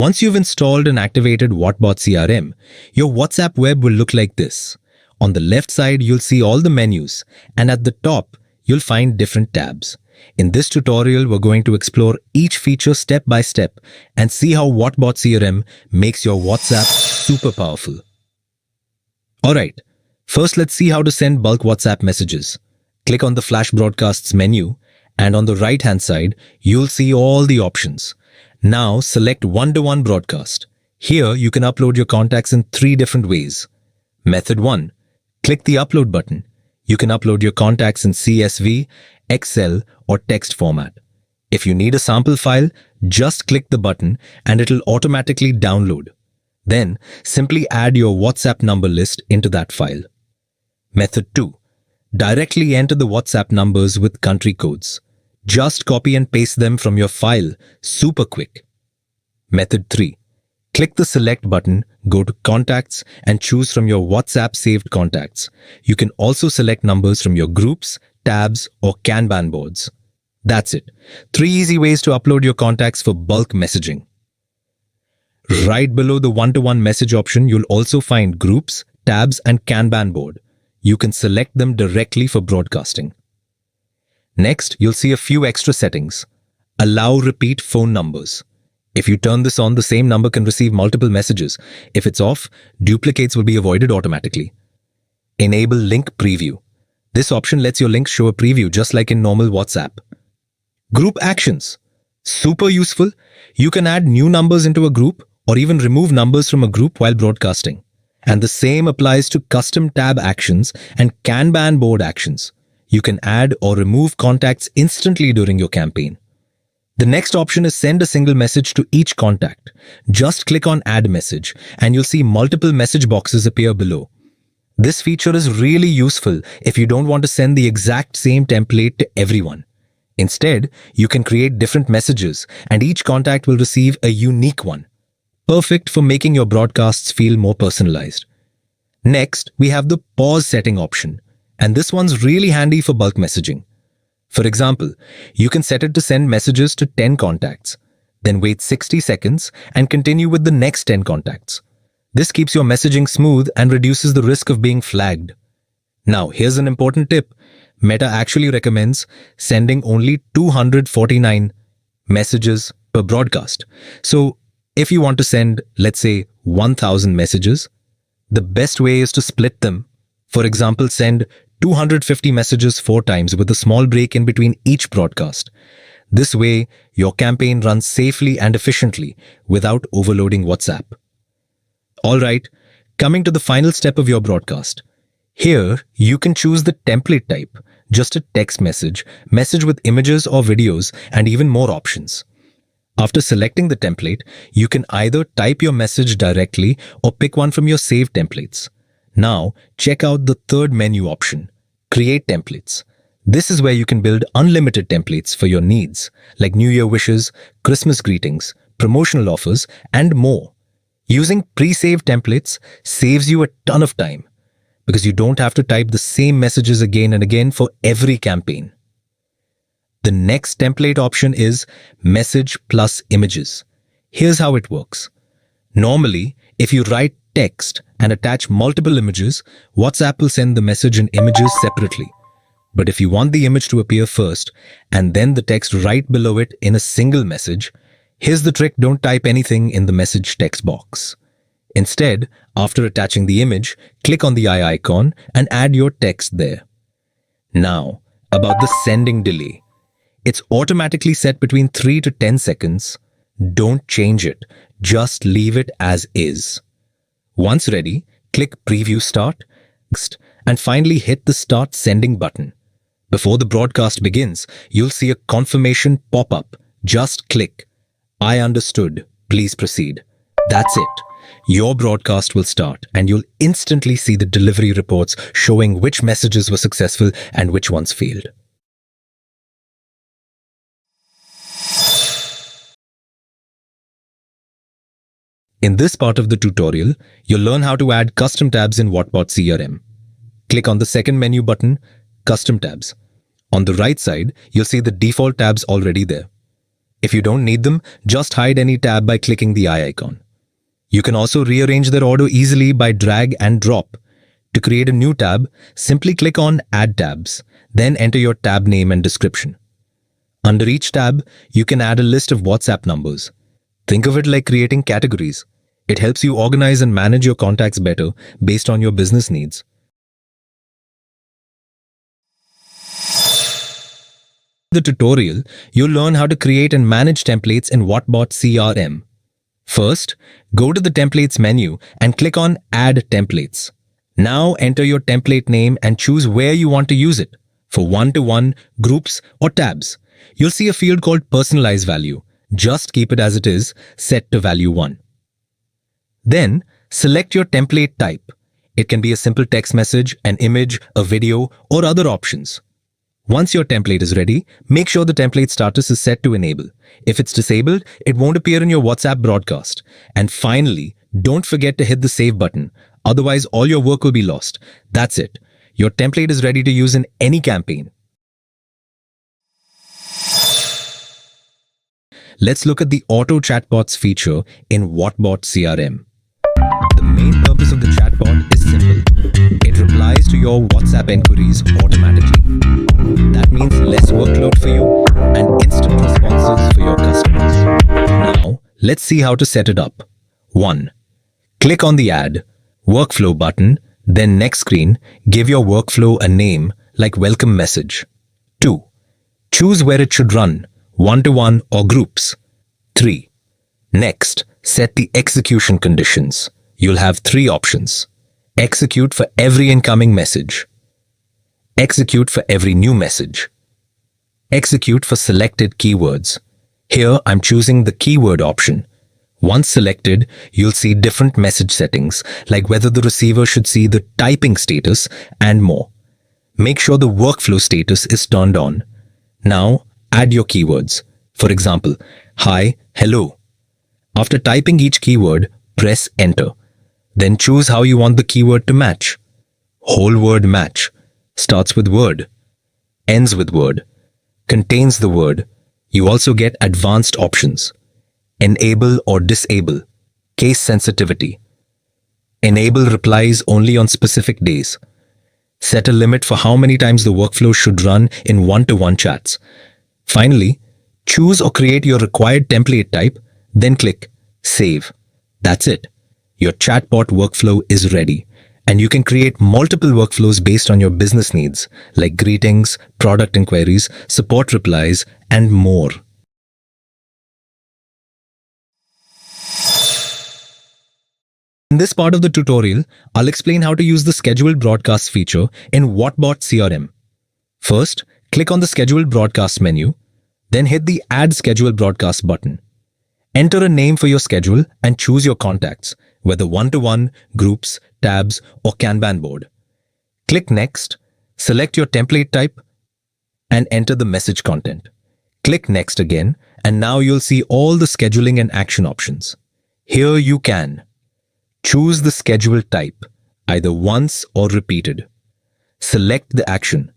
Once you've installed and activated WatBot CRM, your WhatsApp web will look like this. On the left side, you'll see all the menus, and at the top, you'll find different tabs. In this tutorial, we're going to explore each feature step by step and see how WatBot CRM makes your WhatsApp super powerful. Alright, first let's see how to send bulk WhatsApp messages. Click on the Flash Broadcasts menu, and on the right-hand side, you'll see all the options. Now select One-to-One Broadcast. Here, you can upload your contacts in 3 different ways. Method 1. Click the Upload button. You can upload your contacts in CSV, Excel, or text format. If you need a sample file, just click the button and it'll automatically download. Then, simply add your WhatsApp number list into that file. Method 2. Directly enter the WhatsApp numbers with country codes. Just copy and paste them from your file, super quick. Method 3. Click the Select button, go to Contacts, and choose from your WhatsApp saved contacts. You can also select numbers from your groups, tabs, or Kanban boards. That's it. 3 easy ways to upload your contacts for bulk messaging. Right below the one-to-one message option, you'll also find groups, tabs, and Kanban board. You can select them directly for broadcasting. Next, you'll see a few extra settings. Allow repeat phone numbers. If you turn this on, the same number can receive multiple messages. If it's off, duplicates will be avoided automatically. Enable link preview. This option lets your links show a preview just like in normal WhatsApp. Group actions. Super useful. You can add new numbers into a group or even remove numbers from a group while broadcasting. And the same applies to custom tab actions and Kanban board actions. You can add or remove contacts instantly during your campaign. The next option is send a single message to each contact. Just click on Add Message and you'll see multiple message boxes appear below. This feature is really useful if you don't want to send the exact same template to everyone. Instead, you can create different messages and each contact will receive a unique one. Perfect for making your broadcasts feel more personalized. Next, we have the pause setting option, and this one's really handy for bulk messaging. For example, you can set it to send messages to 10 contacts, then wait 60 seconds and continue with the next 10 contacts. This keeps your messaging smooth and reduces the risk of being flagged. Now, here's an important tip. Meta actually recommends sending only 249 messages per broadcast. So, if you want to send, let's say, 1,000 messages, the best way is to split them. For example, send 250 messages 4 times with a small break in between each broadcast. This way, your campaign runs safely and efficiently without overloading WhatsApp. Alright, coming to the final step of your broadcast. Here, you can choose the template type, just a text message, message with images or videos, and even more options. After selecting the template, you can either type your message directly or pick one from your saved templates. Now, check out the third menu option, Create Templates. This is where you can build unlimited templates for your needs, like New Year wishes, Christmas greetings, promotional offers, and more. Using pre-saved templates saves you a ton of time because you don't have to type the same messages again and again for every campaign. The next template option is Message plus Images. Here's how it works. Normally, if you write text and attach multiple images, WhatsApp will send the message in images separately. But if you want the image to appear first and then the text right below it in a single message, here's the trick: don't type anything in the message text box. Instead, after attaching the image, click on the eye icon and add your text there. Now, about the sending delay. It's automatically set between 3 to 10 seconds. Don't change it, just leave it as is. Once ready, click Preview Start, and finally hit the Start Sending button. Before the broadcast begins, you'll see a confirmation pop up. Just click, I understood, please proceed. That's it. Your broadcast will start and you'll instantly see the delivery reports showing which messages were successful and which ones failed. In this part of the tutorial, you'll learn how to add custom tabs in WatBot CRM. Click on the second menu button, Custom Tabs. On the right side, you'll see the default tabs already there. If you don't need them, just hide any tab by clicking the eye icon. You can also rearrange their order easily by drag and drop. To create a new tab, simply click on Add Tabs, then enter your tab name and description. Under each tab, you can add a list of WhatsApp numbers. Think of it like creating categories. It helps you organize and manage your contacts better based on your business needs. In the tutorial, you'll learn how to create and manage templates in WatBot CRM. First, go to the Templates menu and click on Add Templates. Now enter your template name and choose where you want to use it, for one-to-one, groups, or tabs. You'll see a field called Personalize Value. Just keep it as it is, set to value 1. Then, select your template type. It can be a simple text message, an image, a video, or other options. Once your template is ready, make sure the template status is set to enable. If it's disabled, it won't appear in your WhatsApp broadcast. And finally, don't forget to hit the save button. Otherwise, all your work will be lost. That's it. Your template is ready to use in any campaign. Let's look at the Auto Chatbots feature in WatBot CRM. The main purpose of the chatbot is simple. It replies to your WhatsApp inquiries automatically. That means less workload for you and instant responses for your customers. Now, let's see how to set it up. 1. Click on the Add Workflow button, then next screen, give your workflow a name like Welcome Message. 2. Choose where it should run, one-to-one or groups. 3. Next, set the execution conditions. You'll have 3 options. Execute for every incoming message. Execute for every new message. Execute for selected keywords. Here, I'm choosing the keyword option. Once selected, you'll see different message settings, like whether the receiver should see the typing status and more. Make sure the workflow status is turned on. Now, add your keywords. For example, hi, hello. After typing each keyword, press enter. Then choose how you want the keyword to match. Whole word match. Starts with word. Ends with word. Contains the word. You also get advanced options. Enable or disable. Case sensitivity. Enable replies only on specific days. Set a limit for how many times the workflow should run in one-to-one chats. Finally, choose or create your required template type, then click Save. That's it. Your chatbot workflow is ready, and you can create multiple workflows based on your business needs, like greetings, product inquiries, support replies, and more. In this part of the tutorial, I'll explain how to use the Scheduled Broadcast feature in WatBot CRM. First, click on the Scheduled Broadcast menu, then hit the Add Scheduled Broadcast button. Enter a name for your schedule and choose your contacts, whether one-to-one, groups, tabs, or Kanban board. Click Next, select your template type, and enter the message content. Click Next again, and now you'll see all the scheduling and action options. Here you can choose the schedule type, either once or repeated. Select the action.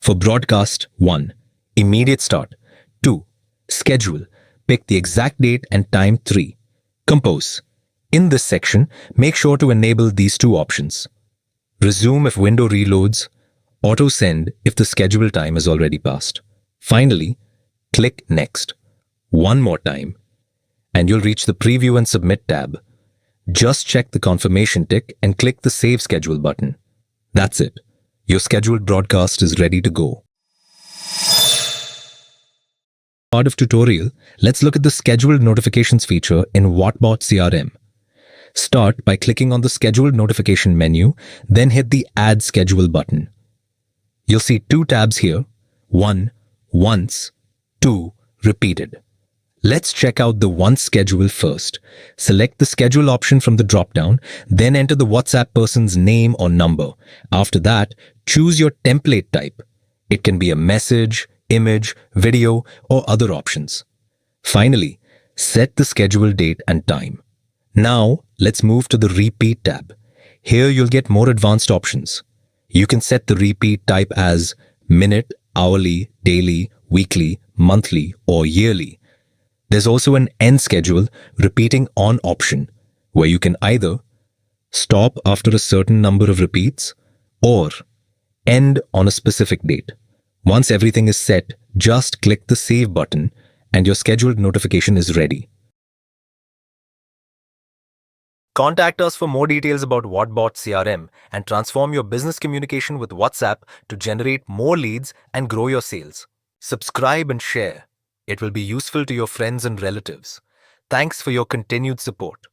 For broadcast, 1. Immediate start. 2. Schedule. Pick the exact date and time. 3. Compose. In this section, make sure to enable these 2 options. Resume if window reloads. Auto send if the schedule time has already passed. Finally, click Next. One more time, and you'll reach the Preview and Submit tab. Just check the confirmation tick and click the Save Schedule button. That's it. Your scheduled broadcast is ready to go. Part of tutorial, let's look at the Scheduled Notifications feature in WatBot CRM. Start by clicking on the Scheduled Notification menu, then hit the Add Schedule button. You'll see 2 tabs here. 1. Once. 2. Repeated. Let's check out the Once schedule first. Select the Schedule option from the drop-down, then enter the WhatsApp person's name or number. After that, choose your template type. It can be a message, image, video, or other options. Finally, set the schedule date and time. Now, let's move to the Repeat tab. Here you'll get more advanced options. You can set the repeat type as minute, hourly, daily, weekly, monthly, or yearly. There's also an end schedule repeating on option, where you can either stop after a certain number of repeats or end on a specific date. Once everything is set, just click the save button and your scheduled notification is ready. Contact us for more details about WatBot CRM and transform your business communication with WhatsApp to generate more leads and grow your sales. Subscribe and share. It will be useful to your friends and relatives. Thanks for your continued support.